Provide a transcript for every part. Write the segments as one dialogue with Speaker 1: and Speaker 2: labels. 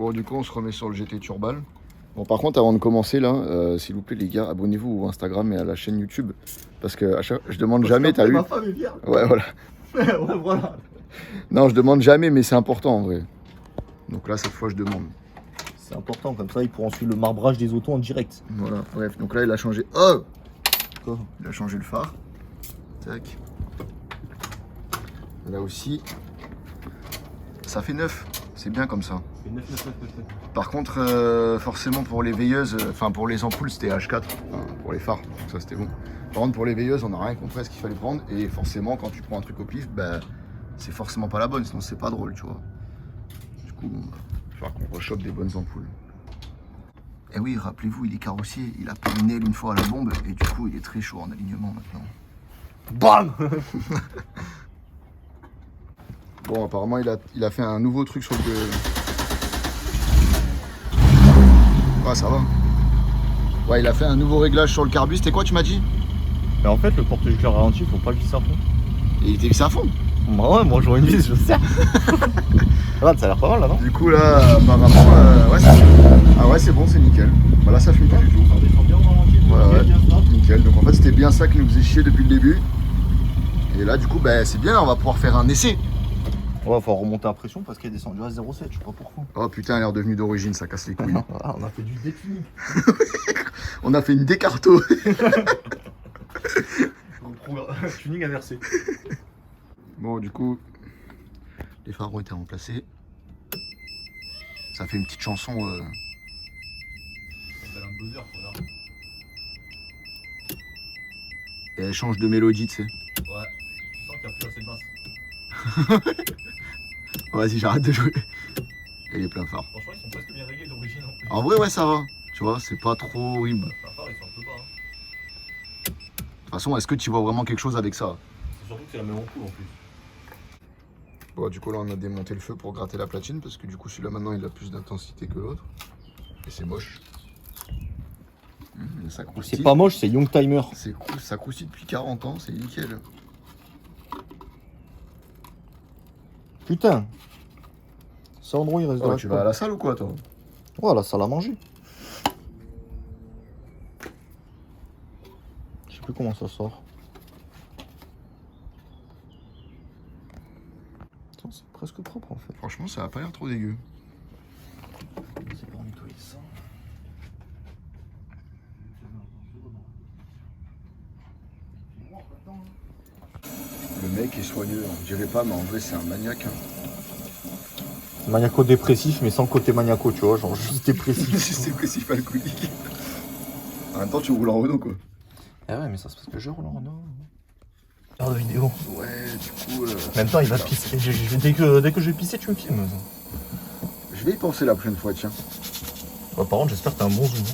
Speaker 1: Bon, du coup, on se remet sur le GT Turbo. Bon, par contre, avant de commencer, là, s'il vous plaît, les gars, abonnez-vous au Instagram et à la chaîne YouTube. Parce que je demande jamais, t'as eu.
Speaker 2: Ma femme est vierge.
Speaker 1: Ouais, voilà.
Speaker 2: Ouais, voilà.
Speaker 1: Non, je demande jamais, mais c'est important en vrai. Donc là, cette fois, je demande.
Speaker 2: C'est important, comme ça ils pourront suivre le marbrage des autos en direct.
Speaker 1: Voilà, bref. Donc là, il a changé. Oh!
Speaker 2: Quoi?
Speaker 1: Il a changé le phare. Tac. Là aussi. Ça fait 9. C'est bien comme ça.
Speaker 2: C'est 9.
Speaker 1: Par contre, forcément pour les veilleuses, enfin pour les ampoules c'était H4, enfin, pour les phares, donc ça c'était bon. Par contre pour les veilleuses on n'a rien compris à ce qu'il fallait prendre et forcément quand tu prends un truc au pif, bah, c'est forcément pas la bonne, sinon c'est pas drôle tu vois. Du coup, il va falloir qu'on rechoppe des bonnes ampoules. Et oui, rappelez-vous, il est carrossier, il a pris une aile une fois à la bombe et du coup il est très chaud en alignement maintenant.
Speaker 2: BAM!
Speaker 1: Bon apparemment il a fait un nouveau truc sur le... Ouais, ça va. Ouais, il a fait un nouveau réglage sur le carbu. C'était quoi, tu m'as dit?
Speaker 2: Mais en fait, le porte-giclée ralenti, faut pas le visser à fond.
Speaker 1: Et il était vissé à fond.
Speaker 2: Bah ouais, moi j'aurais une vis, je sais. Regarde, ça a l'air pas mal là, non?
Speaker 1: Du coup, là, apparemment, ouais, ah ouais, c'est bon, c'est nickel. Bah là, ça fume pas du tout.
Speaker 2: Ça descend bien au ralenti,
Speaker 1: Ouais, nickel. Donc en fait, c'était bien ça qui nous faisait chier depuis le début. Et là, du coup, bah, c'est bien, on va pouvoir faire un essai.
Speaker 2: Ouais, faut remonter à pression parce qu'il est descendu à 0,7, je sais pas pourquoi.
Speaker 1: Oh putain, elle est redevenue d'origine, ça casse les couilles.
Speaker 2: Voilà, on a fait du détuning.
Speaker 1: On a fait une décarto.
Speaker 2: Tuning inversé.
Speaker 1: Bon, du coup, les phares ont été remplacés. Ça fait une petite chanson. Et elle change de mélodie, tu sais.
Speaker 2: Ouais, je sens qu'il n'y a plus assez de basse.
Speaker 1: Vas-y, j'arrête de jouer. Elle est plein phare.
Speaker 2: Franchement, ils sont presque bien réglés d'origine en plus.
Speaker 1: En vrai, ouais, ça va. Tu vois, c'est pas trop horrible.
Speaker 2: La phare, ils sont un peu bas. Hein.
Speaker 1: De toute façon, est-ce que tu vois vraiment quelque chose avec ça?
Speaker 2: C'est surtout que c'est la même ampoule en plus.
Speaker 1: Bon, du coup, là, on a démonté le feu pour gratter la platine parce que du coup, celui-là, maintenant, il a plus d'intensité que l'autre. Et c'est moche. Ça croustille.
Speaker 2: C'est pas moche, c'est Young Timer.
Speaker 1: Ça croustille depuis 40 ans, c'est nickel.
Speaker 2: Putain. Sandro, il reste dans la
Speaker 1: Tu vas à la salle ou quoi, toi?
Speaker 2: Ouais, la salle à manger. Je sais plus comment ça sort. Attends, c'est presque propre en fait.
Speaker 1: Franchement, ça a pas l'air trop dégueu.
Speaker 2: C'est pour nettoyer ça.
Speaker 1: Le mec est soigneux, on dirait pas, mais en vrai, c'est un maniaque. Hein.
Speaker 2: Maniaco-dépressif, mais sans côté maniaco, tu vois, genre juste dépressif.
Speaker 1: Juste dépressif alcoolique. En même temps, tu roules en Renault, quoi.
Speaker 2: Ah ouais, mais ça c'est parce que je roule en Renault. Regarde la vidéo.
Speaker 1: Ouais, du coup.
Speaker 2: En même temps, il va pisser. Dès que je vais pisser, tu me filmes.
Speaker 1: Je vais y penser la prochaine fois, tiens.
Speaker 2: Bah, par contre, j'espère que t'as un bon zoom.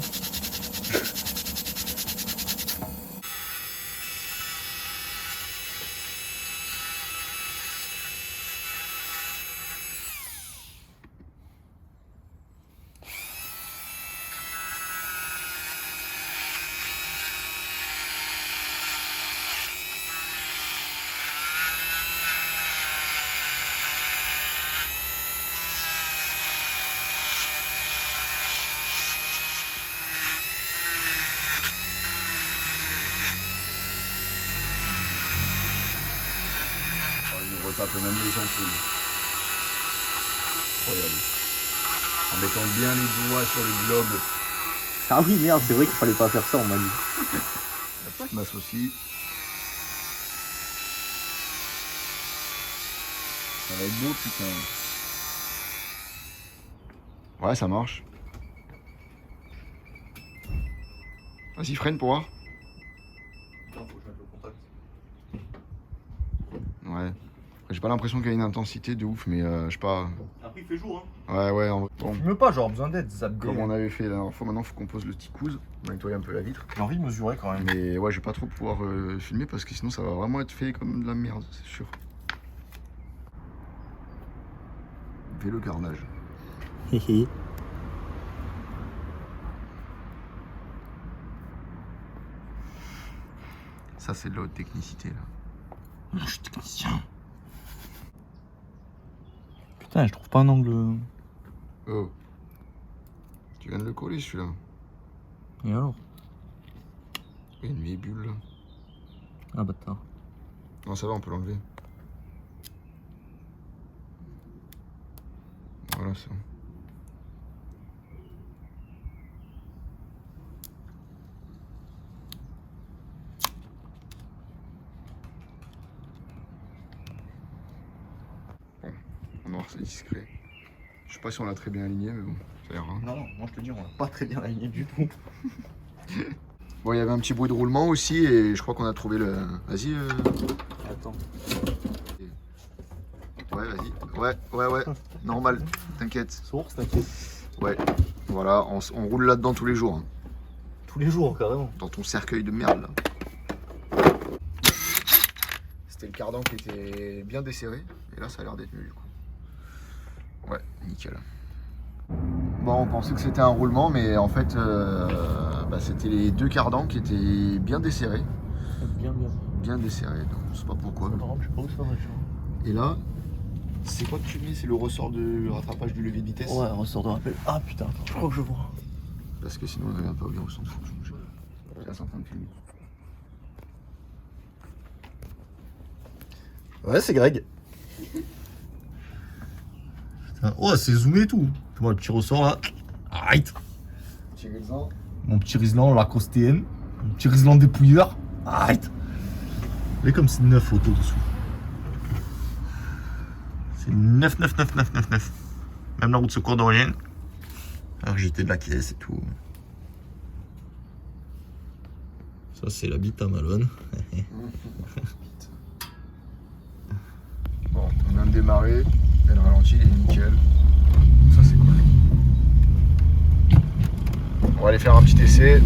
Speaker 1: On retape même les ampoules. Incroyable. En mettant bien les doigts sur le globe.
Speaker 2: Ah oui, merde, c'est vrai qu'il fallait pas faire ça, on m'a dit.
Speaker 1: La petite masse aussi. Ça va être beau, putain. Ouais, ça marche. Vas-y, freine pour voir.
Speaker 2: Putain, faut que je mette le contact.
Speaker 1: Ouais. J'ai pas l'impression qu'il y a une intensité de ouf, mais je sais pas.
Speaker 2: Après, il fait jour, hein.
Speaker 1: Ouais, en vrai. Bon,
Speaker 2: Fume pas, genre besoin d'aide, zap
Speaker 1: comme on avait fait la dernière fois, maintenant faut qu'on pose le petit coude. On va nettoyer un peu la vitre.
Speaker 2: J'ai envie de mesurer quand même.
Speaker 1: Mais ouais, je vais pas trop pouvoir filmer parce que sinon ça va vraiment être fait comme de la merde, c'est sûr. Vélo carnage.
Speaker 2: Hihi.
Speaker 1: Ça, c'est de la haute technicité là.
Speaker 2: Non, je suis technicien. Putain, je trouve pas un angle.
Speaker 1: Oh, viens de le coller celui-là.
Speaker 2: Et alors?
Speaker 1: Il y a une vieille bulle là.
Speaker 2: Ah bâtard.
Speaker 1: Non, ça va, on peut l'enlever. Voilà, c'est bon. Bon, en noir c'est discret. Je sais pas si on l'a très bien aligné, mais bon, ça ira.
Speaker 2: Non, moi je te dis, on l'a pas très bien aligné du tout.
Speaker 1: Bon, il y avait un petit bruit de roulement aussi, et je crois qu'on a trouvé le... Vas-y.
Speaker 2: Attends.
Speaker 1: Ouais, vas-y. Ouais. Normal, t'inquiète.
Speaker 2: Source, t'inquiète.
Speaker 1: Ouais, voilà, on roule là-dedans tous les jours. Hein.
Speaker 2: Tous les jours, carrément.
Speaker 1: Dans ton cercueil de merde, là. C'était le cardan qui était bien desserré, et là, ça a l'air d'être mieux, du coup. Ouais, nickel. Bon, on pensait que c'était un roulement, mais en fait, c'était les deux cardans qui étaient bien desserrés. Bien desserrés, donc je sais pas pourquoi.
Speaker 2: Je sais pas où ça va.
Speaker 1: Et là, c'est quoi que tu mets? C'est le ressort de rattrapage du levier de vitesse?
Speaker 2: Ouais, ressort de rappel. Ah putain, attends, je crois que je vois.
Speaker 1: Parce que sinon on n'avait pas bien au centre. Là, c'est en train de filmer.
Speaker 2: Ouais, c'est Greg. Putain. Oh, c'est zoomé et tout. Tu vois le petit ressort là. Arrête.
Speaker 1: Petit Rizlan.
Speaker 2: Mon petit Rizlan, la costéenne. Mon petit Rizlan dépouilleur. Arrête. Mais comme c'est 9 auto dessous. C'est 9. Même la roue de secours d'Orient. Alors j'étais de la caisse et tout. Ça c'est la bite à Malone.
Speaker 1: Bon, on vient de démarrer. Elle ralentit, il est nickel. Ça c'est cool. On va aller faire un petit essai.